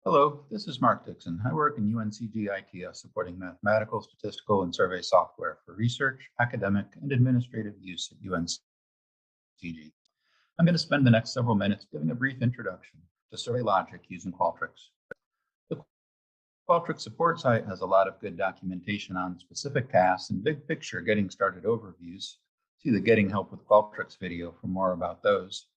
Hello, this is Mark Dixon. I work in UNCG ITS supporting mathematical, statistical, and survey software for research, academic, and administrative use at UNCG. I'm going to spend the next several minutes giving a brief introduction to survey logic using Qualtrics. The Qualtrics support site has a lot of good documentation on specific tasks and big picture getting started overviews. See the Getting Help with Qualtrics video for more about those.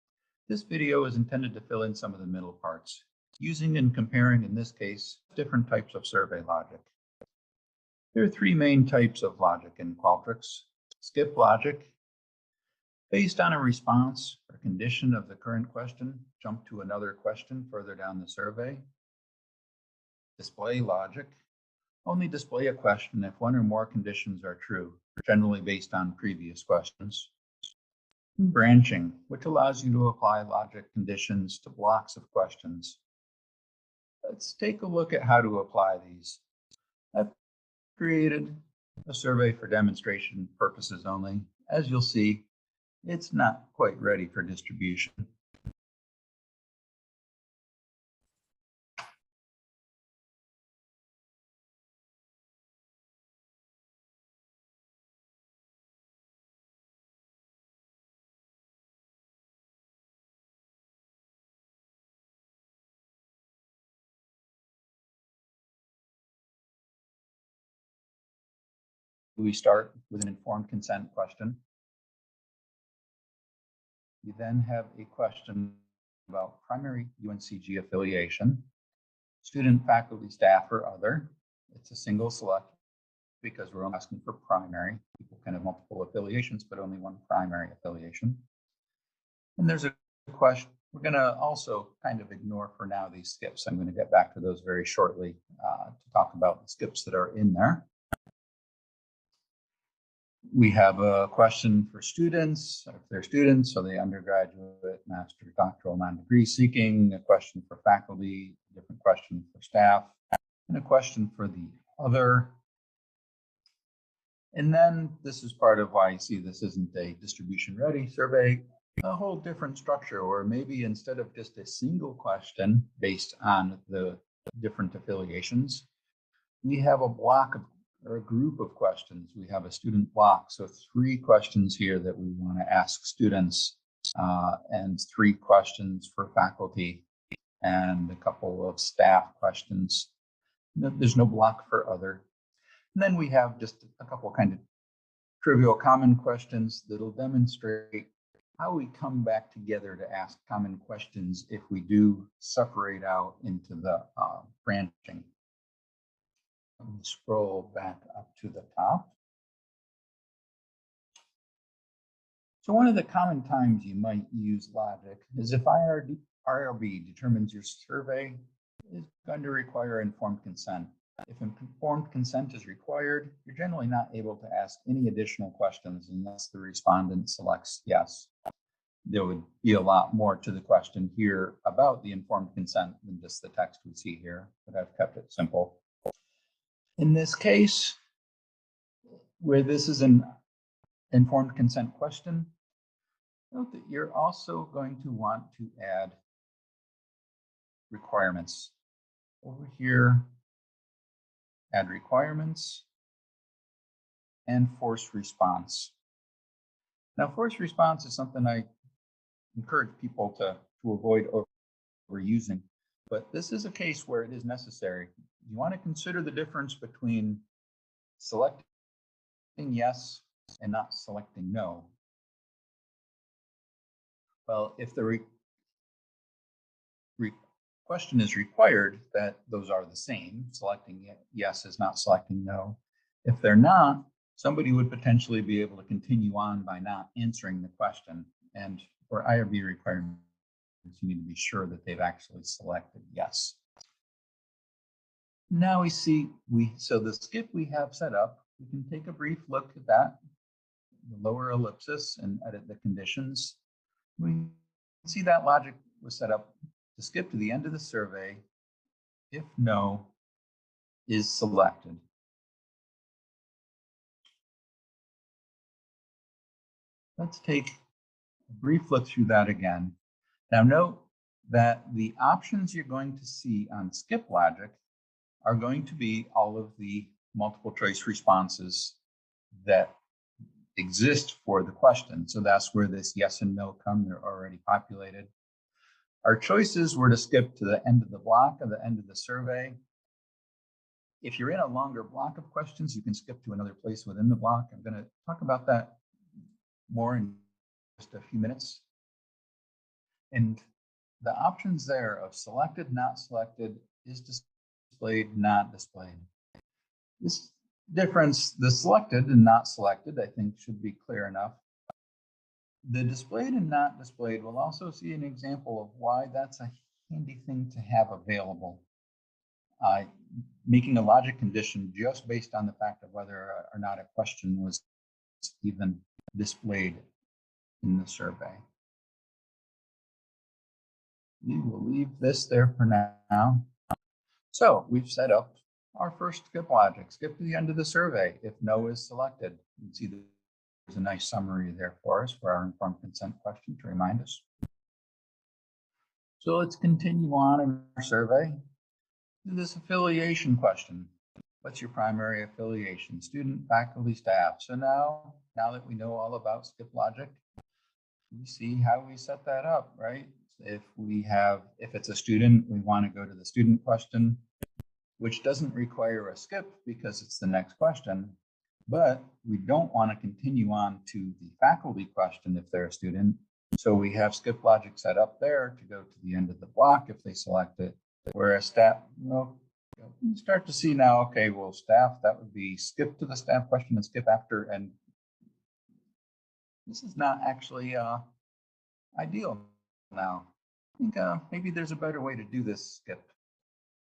This video is intended to fill in some of the middle parts, using and comparing, in this case, different types of survey logic. There are three main types of logic in Qualtrics. Skip logic, based on a response or condition of the current question, jump to another question further down the survey. Display logic, only display a question if one or more conditions are true, generally based on previous questions. Branching, which allows you to apply logic conditions to blocks of questions. Let's take a look at how to apply these. I've created a survey for demonstration purposes only. As you'll see, it's not quite ready for distribution. We start with an informed consent question. We then have a question about primary UNCG affiliation, student, faculty, staff, or other. It's a single select because we're only asking for primary. People can have multiple affiliations, but only one primary affiliation. And there's a question. We're going to also kind of ignore for now these skips. I'm going to get back to those very shortly to talk about the skips that are in there. We have a question for students, if they're students, so the undergraduate, master, doctoral, non-degree seeking, a question for faculty, a different question for staff, and a question for the other. And then this is part of why you see this isn't a distribution ready survey, a whole different structure, or maybe instead of just a single question based on the different affiliations, we have a block of or a group of questions. We have a student block, so 3 questions here that we want to ask students, and 3 questions for faculty, and a couple of staff questions. There's no block for other. And then we have just a couple kind of trivial common questions that'll demonstrate how we come back together to ask common questions if we do separate out into the branching. Let me scroll back up to the top. So one of the common times you might use logic is if IRB determines your survey is going to require informed consent. If informed consent is required, you're generally not able to ask any additional questions unless the respondent selects yes. There would be a lot more to the question here about the informed consent than just the text we see here, but I've kept it simple. In this case, where this is an informed consent question, note that you're also going to want to add requirements. Over here, add requirements and forced response. Now, forced response is something I encourage people to avoid overusing, but this is a case where it is necessary. You want to consider the difference between selecting yes and not selecting no. Well, if the question is required, that those are the same. Selecting yes is not selecting no. If they're not, somebody would potentially be able to continue on by not answering the question. And for IRB requirements, you need to be sure that they've actually selected yes. Now we see, so the skip we have set up, we can take a brief look at that, the lower ellipsis, and edit the conditions. We can see that logic was set up to skip to the end of the survey if no is selected. Let's take a brief look through that again. Now note that the options you're going to see on skip logic are going to be all of the multiple choice responses that exist for the question. So that's where this yes and no come. They're already populated. Our choices were to skip to the end of the block or the end of the survey. If you're in a longer block of questions, you can skip to another place within the block. I'm going to talk about that more in just a few minutes. And the options there of selected, not selected, is displayed, not displayed. This difference, the selected and not selected, I think should be clear enough. The displayed and not displayed, we'll also see an example of why that's a handy thing to have available. Making a logic condition just based on the fact of whether or not a question was even displayed in the survey. We will leave this there for now. So we've set up our first skip logic. Skip to the end of the survey if no is selected. You can see there's a nice summary there for us for our informed consent question to remind us. So let's continue on in our survey. This affiliation question. What's your primary affiliation? Student, faculty, staff. So now that we know all about skip logic, we see how we set that up, right? If it's a student, we want to go to the student question, which doesn't require a skip because it's the next question, but we don't want to continue on to the faculty question if they're a student. So we have skip logic set up there to go to the end of the block if they select it. Whereas staff, well, you start to see now, okay, well, staff, that would be skip to the staff question and skip after. And this is not actually ideal now. I think maybe there's a better way to do this skip.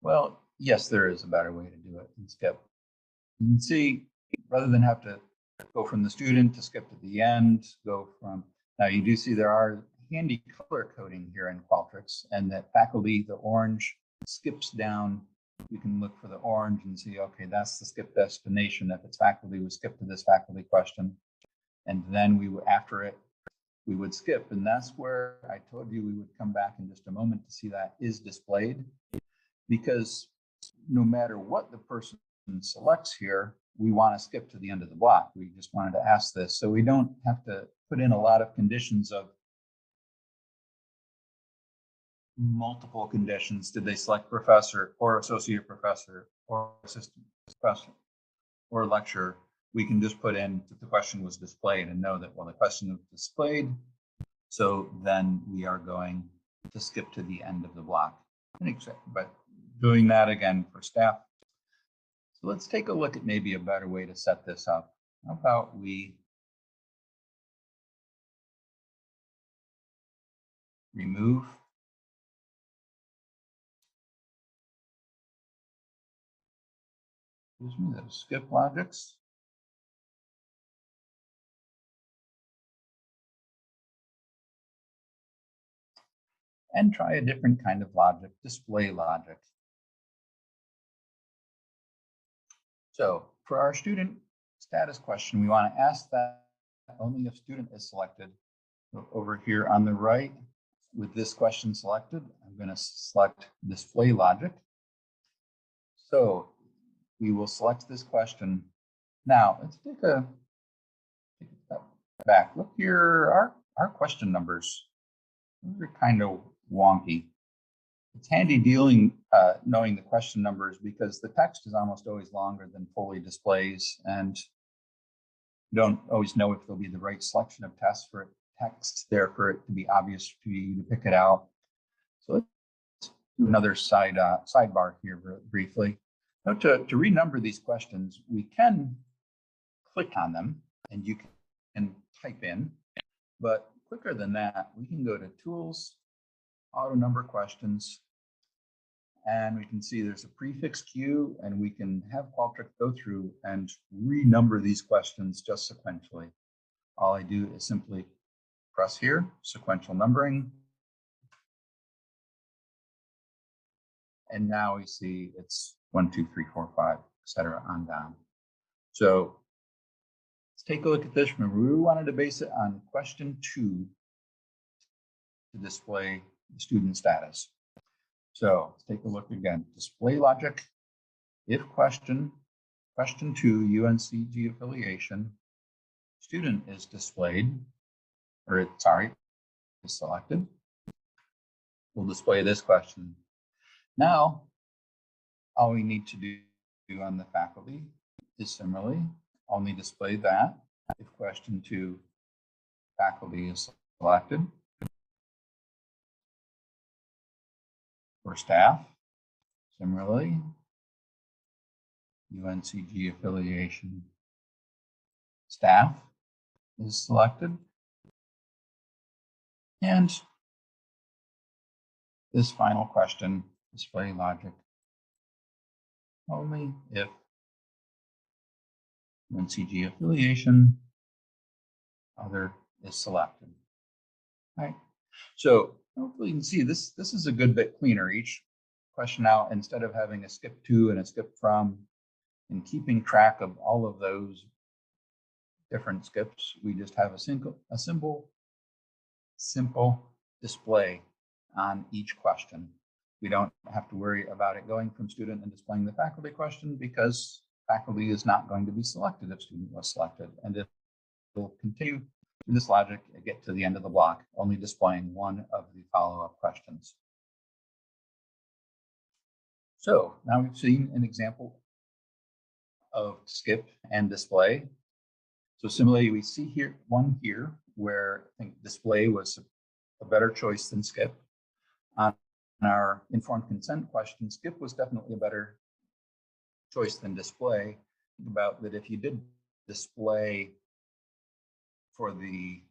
Well, yes, there is a better way to do it in skip. You can see, rather than have to go from the student to skip to the end, now you do see there are handy color coding here in Qualtrics, and that faculty, the orange, skips down. You can look for the orange and see, okay, that's the skip destination. If it's faculty, we skip to this faculty question. And then after it, we would skip. And that's where I told you we would come back in just a moment to see that is displayed. Because no matter what the person selects here, we want to skip to the end of the block. We just wanted to ask this. So we don't have to put in a lot of conditions of multiple conditions. Did they select professor or associate professor or assistant professor or lecturer? We can just put in that the question was displayed and know that, well, the question was displayed. So then we are going to skip to the end of the block. But doing that again for staff. So let's take a look at maybe a better way to set this up. How about we remove those skip logics. And try a different kind of logic, display logic. So for our student status question, we want to ask that only if student is selected. So over here on the right, with this question selected, I'm going to select display logic. So we will select this question. Now let's take a step back. Look here, our question numbers, those are kind of wonky. It's handy knowing the question numbers because the text is almost always longer than fully displays, and you don't always know if there'll be the right selection of text there for it to be obvious to you to pick it out. So let's do another sidebar here briefly. Now to renumber these questions, we can click on them and you can type in, but quicker than that, we can go to Tools, Auto Number Questions, and we can see there's a prefix queue, and we can have Qualtrics go through and renumber these questions just sequentially. All I do is simply press here, sequential numbering. And now we see it's 1, 2, 3, 4, 5, etc. on down. So let's take a look at this. Remember, we wanted to base it on question 2 to display the student status. So let's take a look again. Display logic. If question 2, UNCG affiliation, student is displayed, or sorry, is selected. We'll display this question. Now, all we need to do on the faculty is similarly only display that if question 2 faculty is selected. For staff, similarly, UNCG affiliation staff is selected. And this final question, display logic, only if UNCG affiliation other is selected. All right. So hopefully you can see this is a good bit cleaner. Each question out, instead of having a skip to and a skip from and keeping track of all of those different skips, we just have a simple display on each question. We don't have to worry about it going from student and displaying the faculty question because faculty is not going to be selected if student was selected. And it will continue through this logic and get to the end of the block, only displaying one of the follow-up questions. So now we've seen an example of skip and display. So similarly, we see here one here where I think display was a better choice than skip. On our informed consent question, skip was definitely a better choice than display. Think about that if you did display for the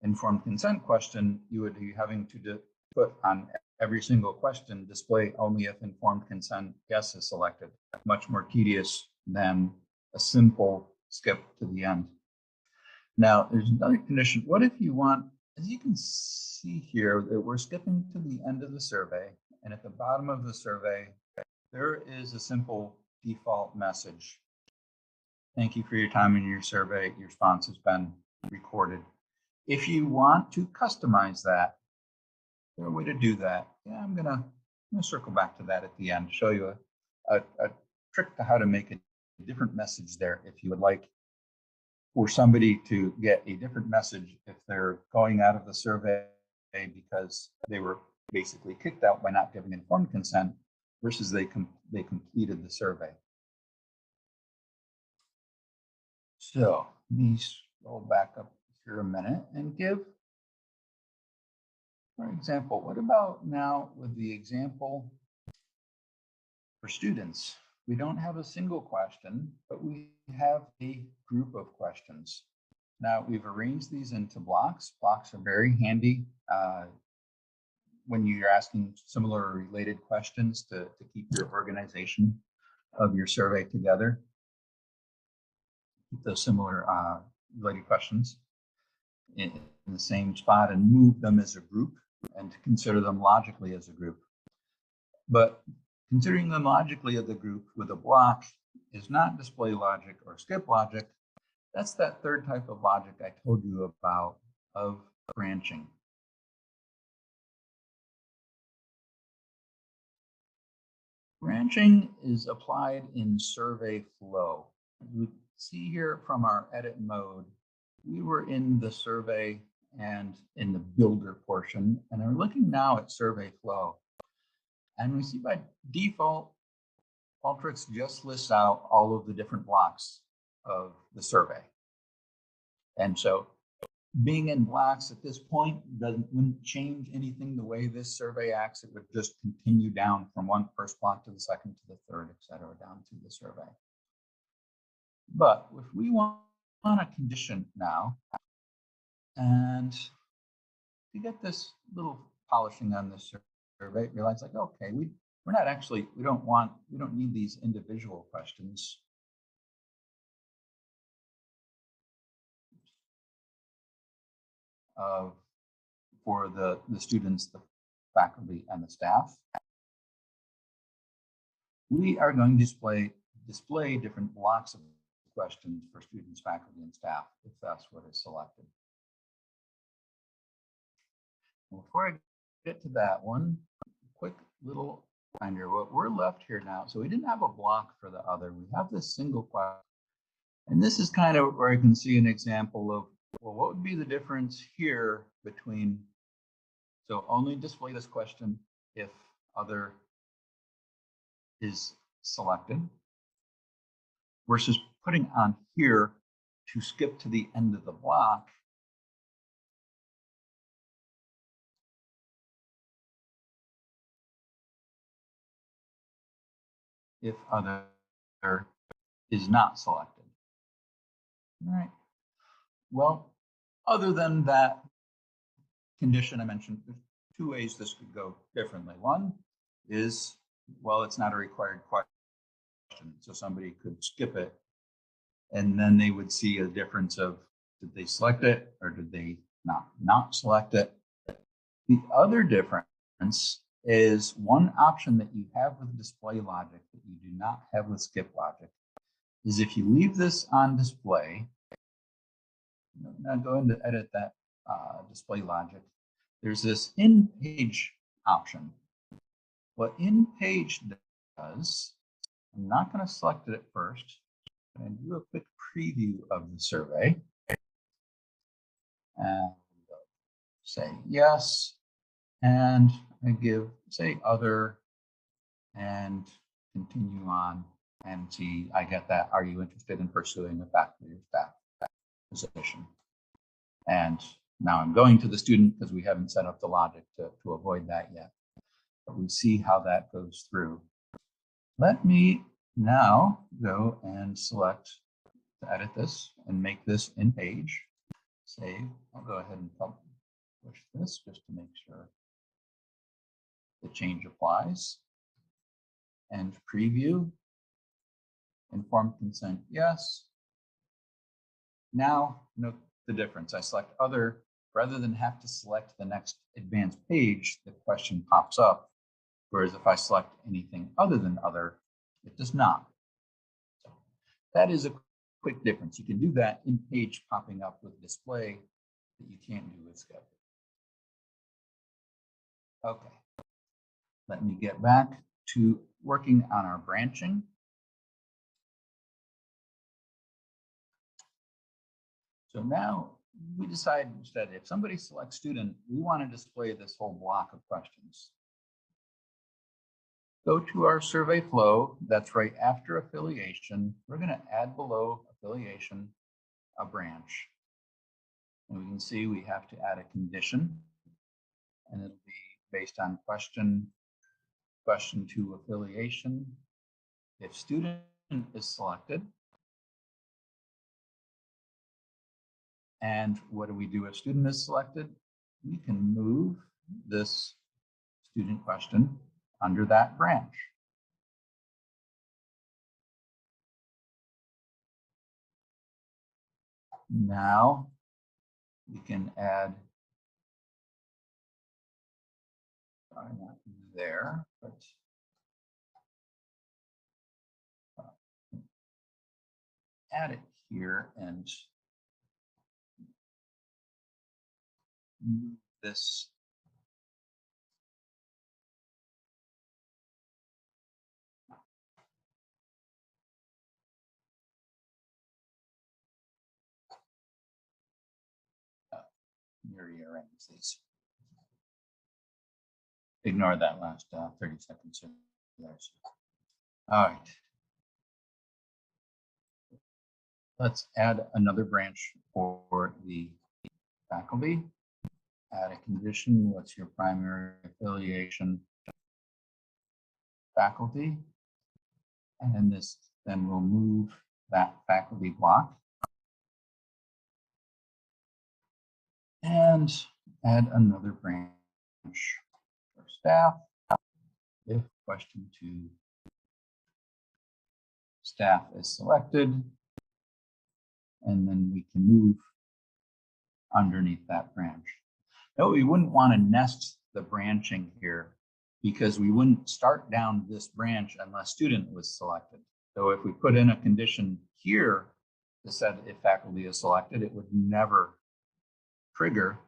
informed consent question, you would be having to put on every single question, display only if informed consent yes is selected. Much more tedious than a simple skip to the end. Now, there's another condition. What if you want, as you can see here, that we're skipping to the end of the survey, and at the bottom of the survey, there is a simple default message. Thank you for your time in your survey. Your response has been recorded. If you want to customize that, there's a way to do that. Yeah, I'm gonna circle back to that at the end, show you a trick to how to make a different message there if you would like for somebody to get a different message if they're going out of the survey because they were basically kicked out by not giving informed consent versus they completed the survey. So let me scroll back up here a minute and give, for example, what about now with the example for students? We don't have a single question, but we have a group of questions. Now we've arranged these into blocks. Blocks are very handy when you're asking similar or related questions to keep your organization of your survey together. Keep those similar related questions in the same spot and move them as a group and to consider them logically as a group. But considering them logically as a group with a block is not display logic or skip logic. That's that third type of logic I told you about of branching. Branching is applied in survey flow. You see here from our edit mode, we were in the survey and in the builder portion, and are looking now at survey flow. And we see by default, Qualtrics just lists out all of the different blocks of the survey. And so being in blocks at this point wouldn't change anything the way this survey acts. It would just continue down from one first block to the second to the third, et cetera, down through the survey. But if we want a condition now, and to get this little polishing on this survey, realize like, okay, we don't need these individual questions. For the students, the faculty, and the staff. We are going to display different blocks of questions for students, faculty, and staff if that's what is selected. Before I get to that one, quick little reminder, what we're left here now. So we didn't have a block for the other. We have this single question. And this is kind of where I can see an example of, well, what would be the difference here between, so only display this question if other is selected, versus putting on here to skip to the end of the block. If other is not selected. All right. Well, other than that condition I mentioned, there's two ways this could go differently. One is, well, it's not a required question, so somebody could skip it, and then they would see a difference of, did they select it or did they not select it? The other difference is one option that you have with display logic that you do not have with skip logic is if you leave this on display. Now go in to edit that display logic. There's this in-page option. What in-page does, I'm not going to select it at first. I'm going to do a quick preview of the survey. And say yes. And I give, say, other, and continue on and see, I get that. Are you interested in pursuing a faculty or staff position? And now I'm going to the student because we haven't set up the logic to avoid that yet. But we see how that goes through. Let me now go and select to edit this and make this in page. Save. I'll go ahead and publish this just to make sure the change applies. And preview. Informed consent, yes. Now, note the difference. I select other, rather than have to select the next advanced page, the question pops up. Whereas if I select anything other than other, it does not. So that is a quick difference. You can do that in page popping up with display that you can't do with skip. Okay. Let me get back to working on our branching. So now we decide instead, if somebody selects student, we want to display this whole block of questions. Go to our survey flow, that's right after affiliation. We're going to add below affiliation a branch. And we can see we have to add a condition, and it'll be based on question to affiliation. If student is selected, and what do we do if student is selected? We can move this student question under that branch. Now we can add, sorry, not there, but add it here and move this rearrange these. Ignore that last 30 seconds. All right. Let's add another branch for the faculty. Add a condition. What's your primary affiliation? Faculty. And then we'll move that faculty block. And add another branch for staff. If question 2 staff is selected, and then we can move underneath that branch. No, we wouldn't want to nest the branching here because we wouldn't start down this branch unless student was selected. So if we put in a condition here that said if faculty is selected, it would never trigger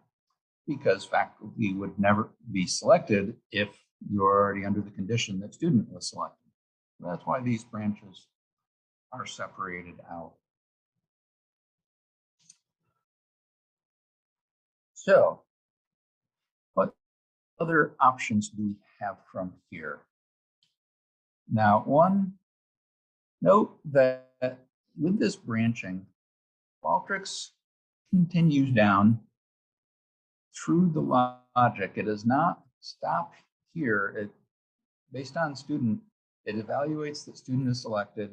because faculty would never be selected if you're already under the condition that student was selected. That's why these branches are separated out. So, what other options do we have from here? Now, one, note that with this branching, Qualtrics continues down through the logic. It does not stop here. Based on student, it evaluates that student is selected,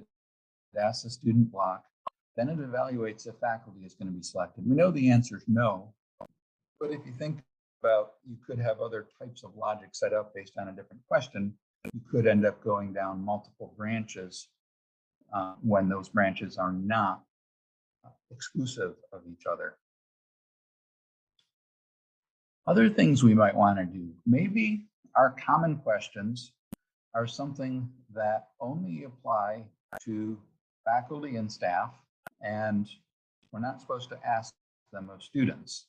it asks the student block, then it evaluates if faculty is going to be selected. We know the answer is no, but if you think about, you could have other types of logic set up based on a different question. You could end up going down multiple branches when those branches are not exclusive of each other. Other things we might want to do, maybe our common questions are something that only apply to faculty and staff, and we're not supposed to ask them of students.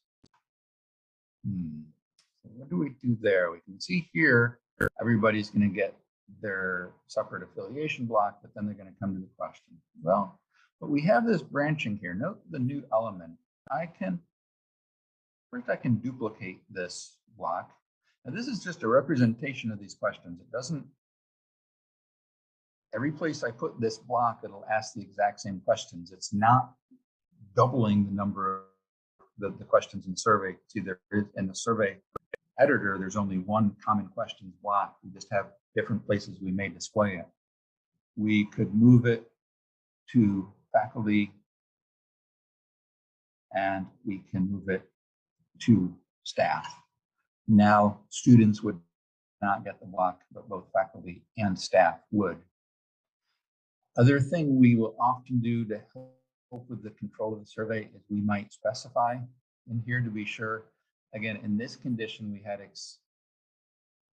So what do we do there? We can see here, everybody's going to get their separate affiliation block, but then they're going to come to the question. Well, but we have this branching here. Note the new element. First I can duplicate this block. Now this is just a representation of these questions. It doesn't, every place I put this block, it'll ask the exact same questions. It's not doubling the number of the questions in the survey. See, there is in the survey editor, there's only one common questions block. We just have different places we may display it. We could move it to faculty, and we can move it to staff. Now, students would not get the block, but both faculty and staff would. Other thing we will often do to help with the control of the survey is we might specify in here to be sure. Again, in this condition, we had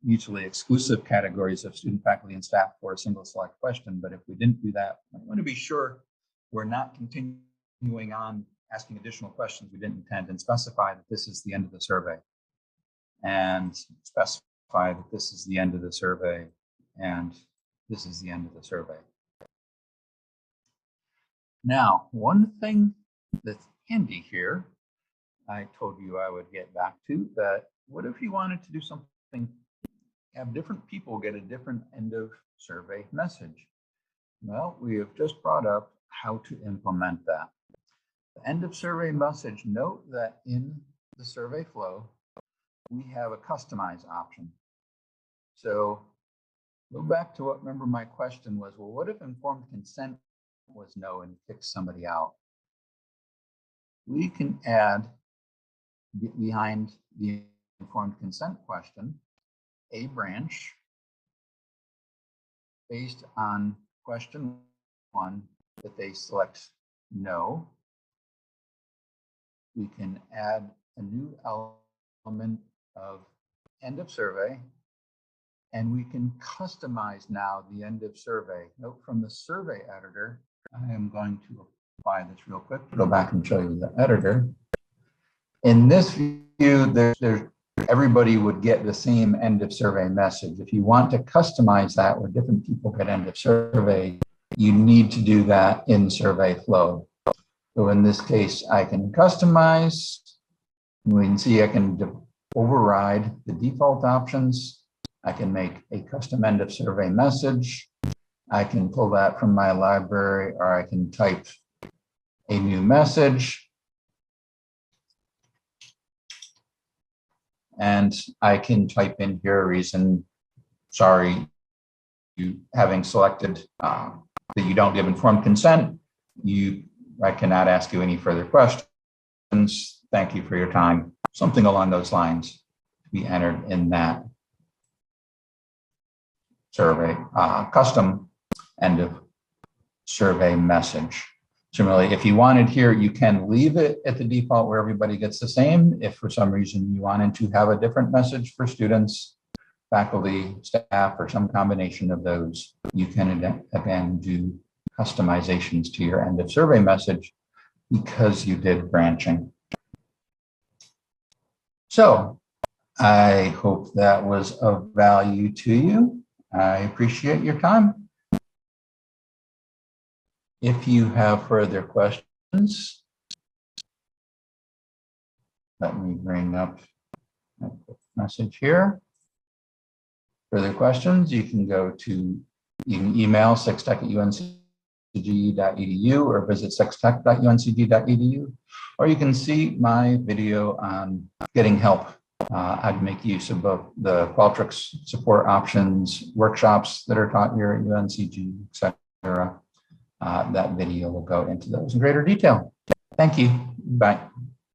mutually exclusive categories of student, faculty, and staff for a single select question. But if we didn't do that, we want to be sure we're not continuing on asking additional questions we didn't intend, and specify that this is the end of the survey, and specify that this is the end of the survey, and this is the end of the survey. Now, one thing that's handy here, I told you I would get back to, that what if you wanted to do something, have different people get a different end of survey message? Well, we have just brought up how to implement that. The end of survey message, note that in the survey flow, we have a customize option. So go back to what, remember my question was, well, what if informed consent was no and kick somebody out? We can add behind the informed consent question a branch based on question 1 that they select no. We can add a new element of end of survey, and we can customize now the end of survey. Note from the survey editor, I am going to apply this real quick to go back and show you the editor. In this view, everybody would get the same end of survey message. If you want to customize that where different people get end of survey, you need to do that in survey flow. So in this case, I can customize. We can see I can override the default options. I can make a custom end of survey message. I can pull that from my library, or I can type a new message. And I can type in here a reason, sorry, you having selected that you don't give informed consent, I cannot ask you any further questions. Thank you for your time. Something along those lines to be entered in that survey, custom end of survey message. Similarly, if you wanted here, you can leave it at the default where everybody gets the same. If for some reason you wanted to have a different message for students, faculty, staff, or some combination of those, you can again do customizations to your end of survey message because you did branching. So I hope that was of value to you. I appreciate your time. If you have further questions, let me bring up a message here. Further questions, you can email sextech@uncg.edu or visit sextech.uncg.edu, or you can see my video on getting help. I'd make use of both the Qualtrics support options, workshops that are taught here at UNCG, etc. That video will go into those in greater detail. Thank you. Bye.